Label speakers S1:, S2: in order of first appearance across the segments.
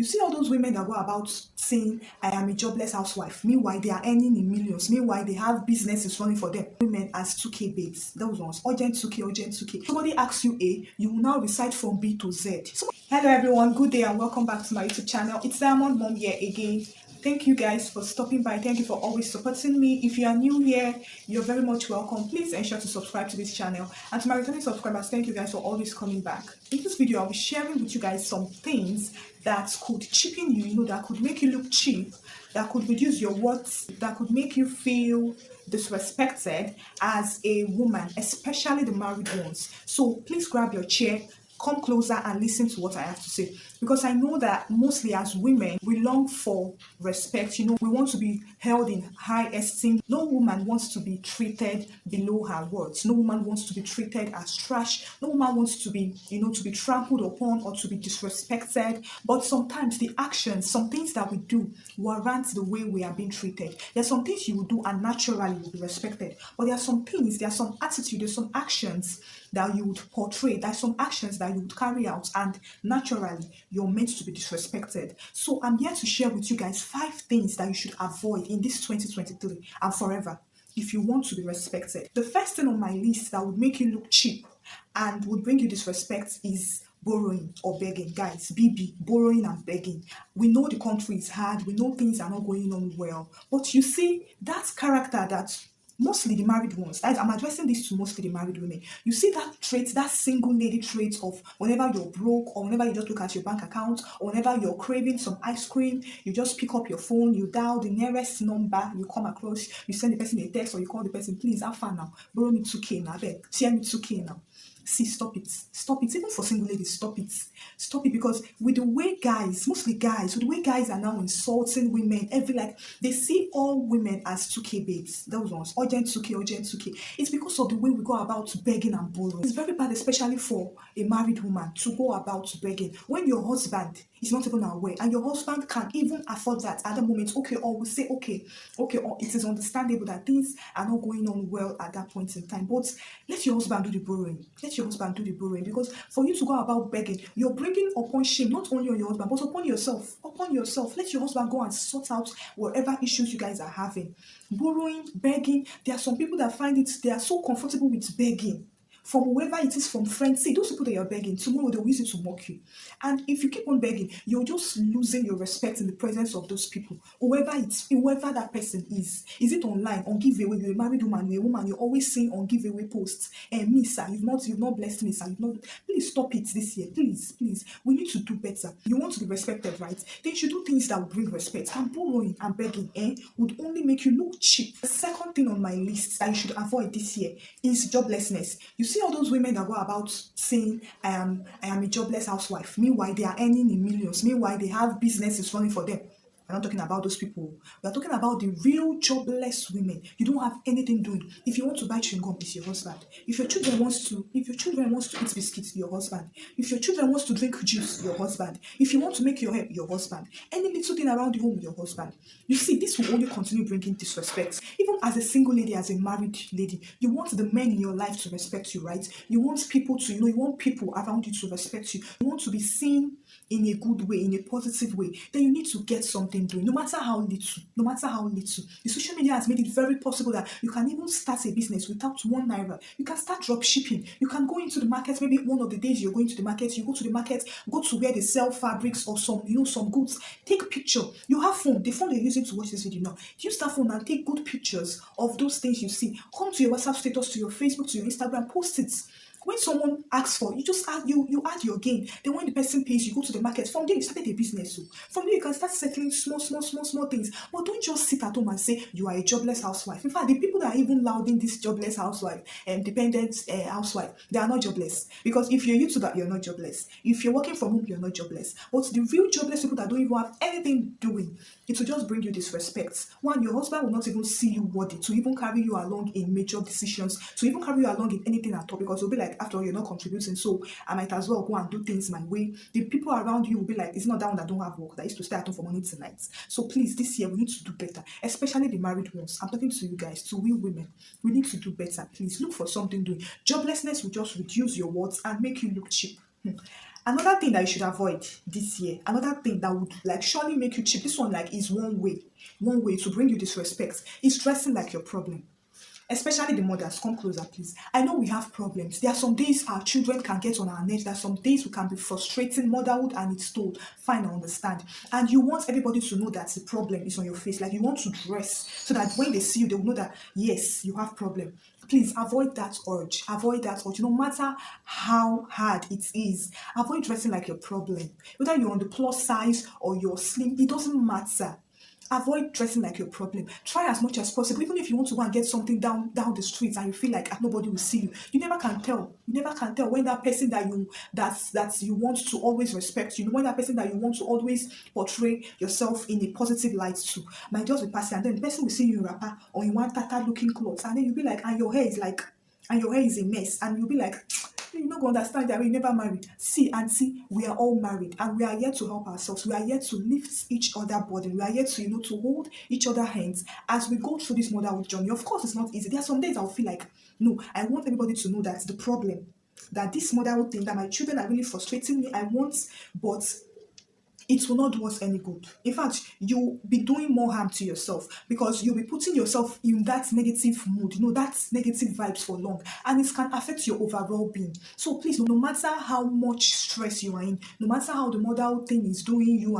S1: You see all those women that go about saying, I am a jobless housewife. Meanwhile, they are earning in millions. Meanwhile, they have businesses running for them. Women as 2K babes. Those ones. Urgent 2K, urgent 2K. Somebody asks you A, you will now recite from B to Z. Hello everyone, good day and welcome back to my YouTube channel. It's Diamond Mom here again. Thank you guys for stopping by. Thank you for always supporting me. If you are new here, you're very much welcome. Please ensure to subscribe to this channel. And to my returning subscribers, thank you guys for always coming back. In this video, I'll be sharing with you guys some things that could cheapen you, that could make you look cheap, that could reduce your worth, that could make you feel disrespected as a woman, especially the married ones. So please grab your chair, come closer and listen to what I have to say, because I know that mostly as women we long for respect. We want to be held in high esteem. No woman wants to be treated below her worth. No woman wants to be treated as trash. No woman wants to be to be trampled upon or to be disrespected. But sometimes the actions, some things that we do warrant the way we are being treated. There's some things you will do and naturally will be respected, but there are some things, there are some attitudes, there's some actions that you would portray, there's some actions that you would carry out, and naturally you're meant to be disrespected. So I'm here to share with you guys 5 things that you should avoid in this 2023 and forever if you want to be respected. The first thing on my list that would make you look cheap and would bring you disrespect is borrowing or begging. Guys, borrowing and begging. We know the country is hard, we know things are not going on well, but you see that character that mostly the married ones, I'm addressing this to mostly the married women. You see that trait, that single lady trait of whenever you're broke, or whenever you just look at your bank account, or whenever you're craving some ice cream, you just pick up your phone, you dial the nearest number you come across, you send the person a text, or you call the person, please, how far now? Borrow me 2K now, beg, share me 2K now. See, stop it. Stop it. Even for single ladies, stop it. Stop it, because with the way guys, mostly guys, with the way guys are now insulting women, they see all women as 2K babes. Those ones, urgent 2K, urgent 2K. It's because of the way we go about begging and borrowing. It's very bad, especially for a married woman, to go about begging when your husband is not even aware, and your husband can even afford that at the moment. Okay, or we say okay, or it is understandable that things are not going on well at that point in time, but let your husband do the borrowing. Let your husband do the borrowing, because for you to go about begging, you're bringing upon shame not only on your husband but upon yourself. Let your husband go and sort out whatever issues you guys are having. Borrowing, begging, there are some people that find it, they are so comfortable with begging from whoever it is, from friends. See, those people that you're begging, tomorrow they'll use it to mock you. And if you keep on begging, you're just losing your respect in the presence of those people. Whoever that person is it online, on giveaway, you're a married woman, you're a woman, you're always saying on giveaway posts, and me, sir, you've not blessed me, sir, please stop it this year. Please, we need to do better. You want to be respected, right? Then you should do things that will bring respect. And borrowing and begging would only make you look cheap. The second thing on my list that you should avoid this year is joblessness. You see all those women that go about saying, I am a jobless housewife. Meanwhile, they are earning in millions. Meanwhile, they have businesses running for them. We're not talking about those people. We're talking about the real jobless women. You don't have anything doing. If you want to buy chewing gum, it's your husband. If your children wants to eat biscuits, your husband. If your children wants to drink juice, your husband. If you want to make your hair, your husband. Any little thing around the home, your husband. You see, this will only continue bringing disrespect. Even as a single lady, as a married lady, you want the men in your life to respect you, right? You want people to, you want people around you to respect you. You want to be seen in a good way, in a positive way. Then you need to get something doing, no matter how little. The social media has made it very possible that you can even start a business without 1 naira. You can start drop shipping. You can go into the market. Maybe one of the days you're going to the market, you go to the market, go to where they sell fabrics or some goods. Take a picture. You have phone. The phone you're using to watch this video now. Use that phone and take good pictures of those things you see. Come to your WhatsApp status, to your Facebook, to your Instagram, post it. When someone asks for, you just add you add your gain. Then when the person pays, you go to the market. From there, you started a business. So from there, you can start settling small things. But don't just sit at home and say you are a jobless housewife. In fact, the people that are even lauding this jobless housewife and dependent housewife, they are not jobless. Because if you're a YouTuber, you're not jobless. If you're working from home, you're not jobless. But the real jobless people that don't even have anything doing, it will just bring you disrespect. One, your husband will not even see you worthy to even carry you along in major decisions, to even carry you along in anything at all, because he'll be like, after all, you're not contributing, so I might as well go and do things my way. The people around you will be like, it's not that one that don't have work, that used to stay at home for morning to night. So please, this year we need to do better, especially the married ones. I'm talking to you guys, to we women. We need to do better. Please look for something doing. Joblessness will just reduce your worth and make you look cheap. And Another thing that you should avoid this year, another thing that would like surely make you cheap, this one like is one way to bring you disrespect, is dressing like your problem. Especially the mothers, come closer, please. I know we have problems. There are some days our children can get on our nerves. There are some days we can be frustrating motherhood and it's told. Fine, I understand. And you want everybody to know that the problem is on your face. Like you want to dress so that when they see you, they will know that yes, you have problem. Please avoid that urge. Avoid that urge. No matter how hard it is, avoid dressing like your problem. Whether you're on the plus size or you're slim, it doesn't matter. Avoid dressing like your problem. Try as much as possible. Even if you want to go and get something down the streets and you feel like nobody will see you, you never can tell. You never can tell when that person that you want to always respect you, when that person that you want to always portray yourself in a positive light to, might just be passing, and then the person will see you in wrapper or in one tattered looking clothes, and then you'll be like, and your hair is a mess, and you'll be like, you not gonna understand that we never married. See, auntie, we are all married and we are here to help ourselves. We are here to lift each other burden. We are here to, to hold each other hands as we go through this motherhood journey. Of course, it's not easy. There are some days I'll feel like, no, I want everybody to know that the problem, that this motherhood thing, that my children are really frustrating me, I want, but it will not do us any good. In fact, you'll be doing more harm to yourself because you'll be putting yourself in that negative mood, that negative vibes for long, and it can affect your overall being. So please, no matter how much stress you are in, no matter how the motherhood thing is doing you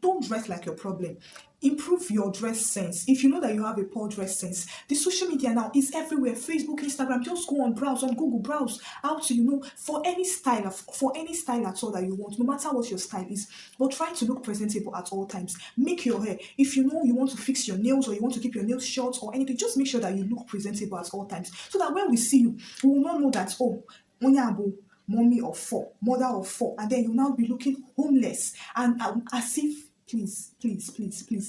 S1: don't dress like your problem. Improve your dress sense. If you know that you have a poor dress sense, the social media now is everywhere. Facebook, Instagram, just go on, browse on Google, browse how to, for any style at all that you want, no matter what your style is. But try to look presentable at all times. Make your hair. If you know you want to fix your nails or you want to keep your nails short or anything, just make sure that you look presentable at all times. So that when we see you, we will not know that, oh, Onyabo, mommy of four, mother of four, and then you now be looking homeless and as if, please,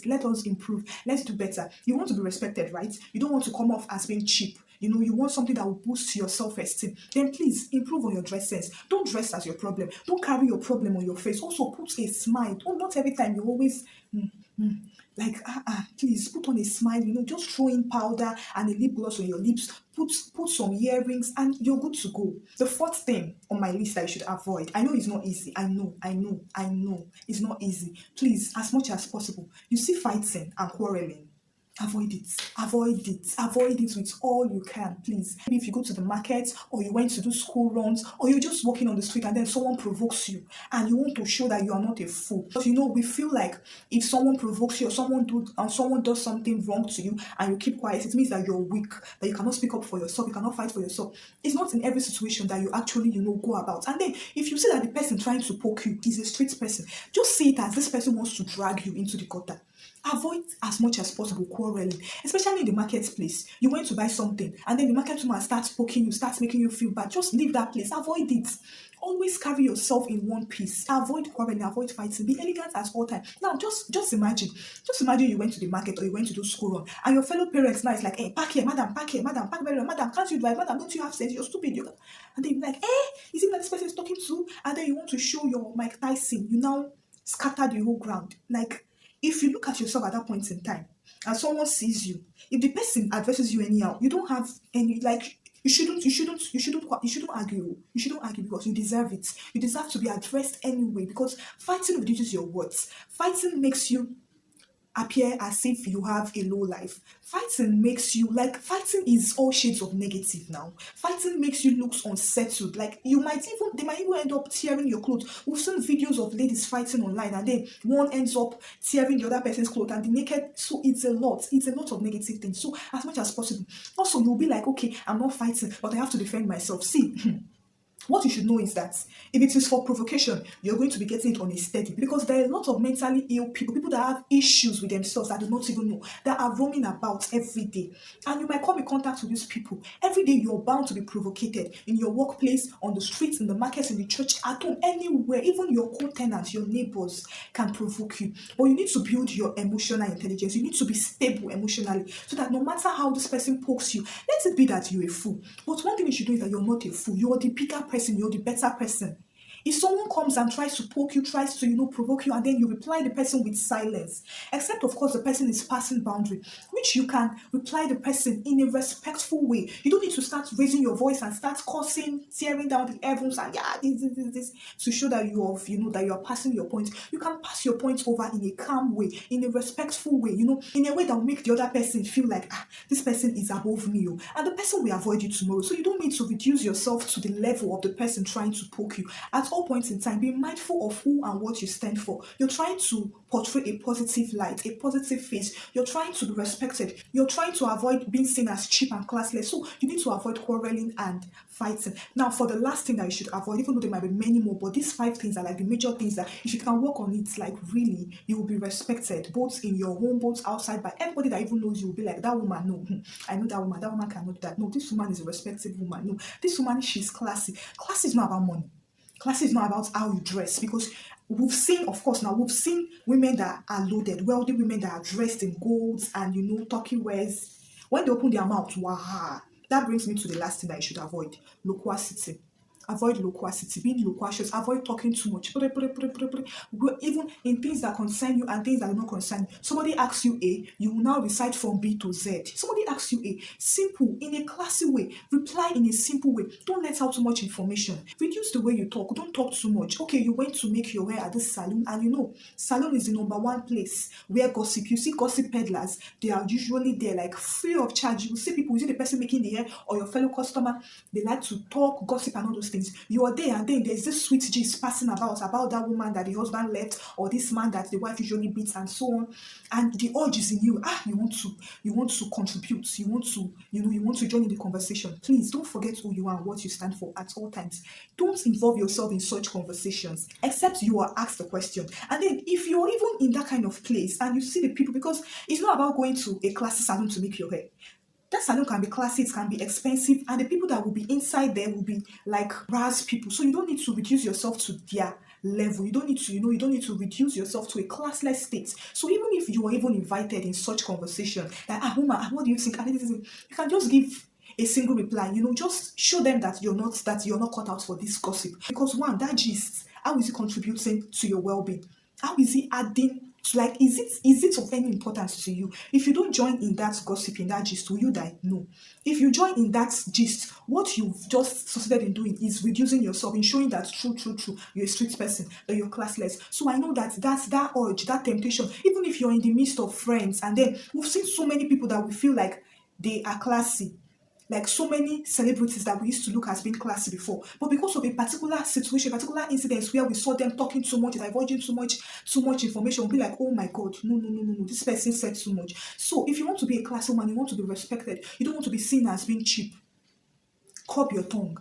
S1: let us improve. Let's do better. You want to be respected, right? You don't want to come off as being cheap. You want something that will boost your self-esteem. Then please improve on your dress sense. Don't dress as your problem. Don't carry your problem on your face. Also put a smile. Oh, not every time you always please put on a smile, just throw in powder and a lip gloss on your lips, put some earrings, and you're good to go. The fourth thing on my list that you should avoid, I know it's not easy, I know it's not easy. Please, as much as possible, you see fighting and quarreling, avoid it with all you can, please. Maybe if you go to the market or you went to do school runs or you're just walking on the street and then someone provokes you and you want to show that you are not a fool, because we feel like if someone provokes you or someone does something wrong to you and you keep quiet, it means that you're weak, that you cannot speak up for yourself, you cannot fight for yourself. It's not in every situation that you actually go about. And then if you see that the person trying to poke you is a street person, just see it as this person wants to drag you into the gutter. Avoid as much as possible quarreling, especially in the marketplace. You went to buy something and then the market woman starts poking you, starts making you feel bad. Just leave that place. Avoid it. Always carry yourself in one piece. Avoid quarreling, avoid fighting. Be elegant at all times. Now, just imagine you went to the market or you went to do school run and your fellow parents now is like, hey, park here, madam, park very well, madam, can't you drive, madam, don't you have sense, you're stupid. And then you're like, is it that this person is talking to? And then you want to show your Mike Tyson. You now scatter the whole ground. Like, if you look at yourself at that point in time and someone sees you, if the person addresses you anyhow, you don't have any, you shouldn't argue. You shouldn't argue because you deserve it. You deserve to be addressed anyway because fighting reduces your worth. Fighting makes you appear as if you have a low life. Fighting is all shades of negative now. Fighting makes you look unsettled. Like they might even end up tearing your clothes. We've seen videos of ladies fighting online and then one ends up tearing the other person's clothes and the naked. So it's a lot of negative things. So as much as possible. Also, you'll be like, okay, I'm not fighting, but I have to defend myself. See, what you should know is that if it is for provocation, you're going to be getting it on a steady because there are a lot of mentally ill people that have issues with themselves that do not even know, that are roaming about every day. And you might come in contact with these people. Every day you're bound to be provocated in your workplace, on the streets, in the markets, in the church, at home, anywhere. Even your co-tenants, your neighbors can provoke you. But you need to build your emotional intelligence. You need to be stable emotionally so that no matter how this person pokes you, let it be that you're a fool. But one thing you should know is that you're not a fool. You're the bigger person, you're the better person. If someone comes and tries to poke you, tries to, provoke you, and then you reply the person with silence, except of course the person is passing boundary, which you can reply the person in a respectful way. You don't need to start raising your voice and start cursing, tearing down the heavens, and yeah, this to show that that you are passing your point. You can pass your point over in a calm way, in a respectful way, in a way that will make the other person feel like, this person is above me, and the person will avoid you tomorrow. So you don't need to reduce yourself to the level of the person trying to poke you. At all points in time, be mindful of who and what you stand for. You're trying to portray a positive light, a positive face. You're trying to be respected. You're trying to avoid being seen as cheap and classless. So you need to avoid quarreling and fighting. Now, for the last thing that you should avoid, even though there might be many more, but these 5 things are like the major things that if you can work on it, like really, you will be respected, both in your home, both outside. By everybody that even knows you will be like, that woman, no, I know that woman cannot do that. No, this woman is a respectable woman. No, this woman, she's classy. Classy is not about money. Classy is not about how you dress, because we've seen women that are loaded, wealthy women that are dressed in golds and turkey wears. When they open their mouth, wow. That brings me to the last thing that you should avoid: loquacity. Avoid loquacity, being loquacious, avoid talking too much. Even in things that concern you and things that do not concern you. Somebody asks you A, you will now recite from B to Z. Somebody asks you A, simple, in a classy way, reply in a simple way. Don't let out too much information. Reduce the way you talk. Don't talk too much. Okay, you went to make your hair at this salon, and salon is the number one place where gossip. You see gossip peddlers, they are usually there like free of charge. You see people, you see the person making the hair or your fellow customer, they like to talk, gossip, and all those things. You are there, and then there's this sweet gist passing about that woman that the husband left, or this man that the wife usually beats, and so on. And the urge is in you. You want to contribute. You want to join in the conversation. Please don't forget who you are and what you stand for at all times. Don't involve yourself in such conversations, except you are asked a question. And then if you're even in that kind of place and you see the people, because it's not about going to a classy salon to make your hair. That salon can be classy, it can be expensive, and the people that will be inside there will be like brass people. So you don't need to reduce yourself to their level. You don't need to reduce yourself to a classless state. So even if you are even invited in such conversation, that woman, what do you think? You can just give a single reply. Just show them that you're not cut out for this gossip. Because one, that gist, how is it contributing to your well-being? How is it adding? Like, is it of any importance to you? If you don't join in that gossip, in that gist, will you die? No. If you join in that gist, what you've just succeeded in doing is reducing yourself, in showing that true, you're a street person, that you're classless. So I know that's that urge, that temptation, even if you're in the midst of friends, and then we've seen so many people that we feel like they are classy. Like so many celebrities that we used to look as being classy before, but because of a particular situation, particular incidents where we saw them talking too much, divulging too much information, we'll be like, oh my god, no, this person said too much. So if you want to be a classy woman, you want to be respected, you don't want to be seen as being cheap, curb your tongue.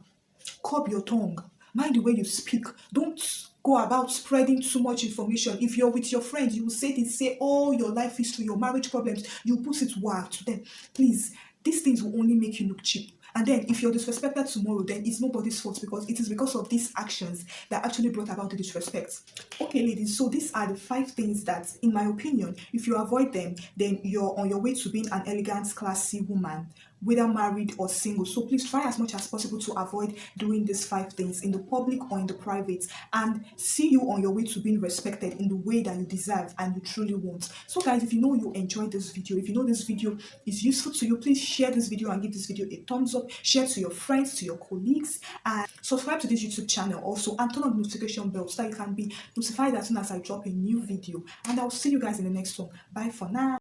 S1: Mind the way you speak. Don't go about spreading too much information. If you're with your friends, you will say all your life history, your marriage problems, you put it to them. Please, these things will only make you look cheap. And then if you're disrespected tomorrow, then it's nobody's fault, because it is because of these actions that actually brought about the disrespect. Okay, ladies, so these are the 5 things that, in my opinion, if you avoid them, then you're on your way to being an elegant, classy woman, whether married or single. So please try as much as possible to avoid doing these 5 things in the public or in the private, and see you on your way to being respected in the way that you deserve and you truly want. So guys, if you know you enjoyed this video, if you know this video is useful to you, please share this video and give this video a thumbs up. Share to your friends, to your colleagues, and subscribe to this YouTube channel also, and turn on the notification bell so that you can be notified as soon as I drop a new video. And I'll see you guys in the next one. Bye for now.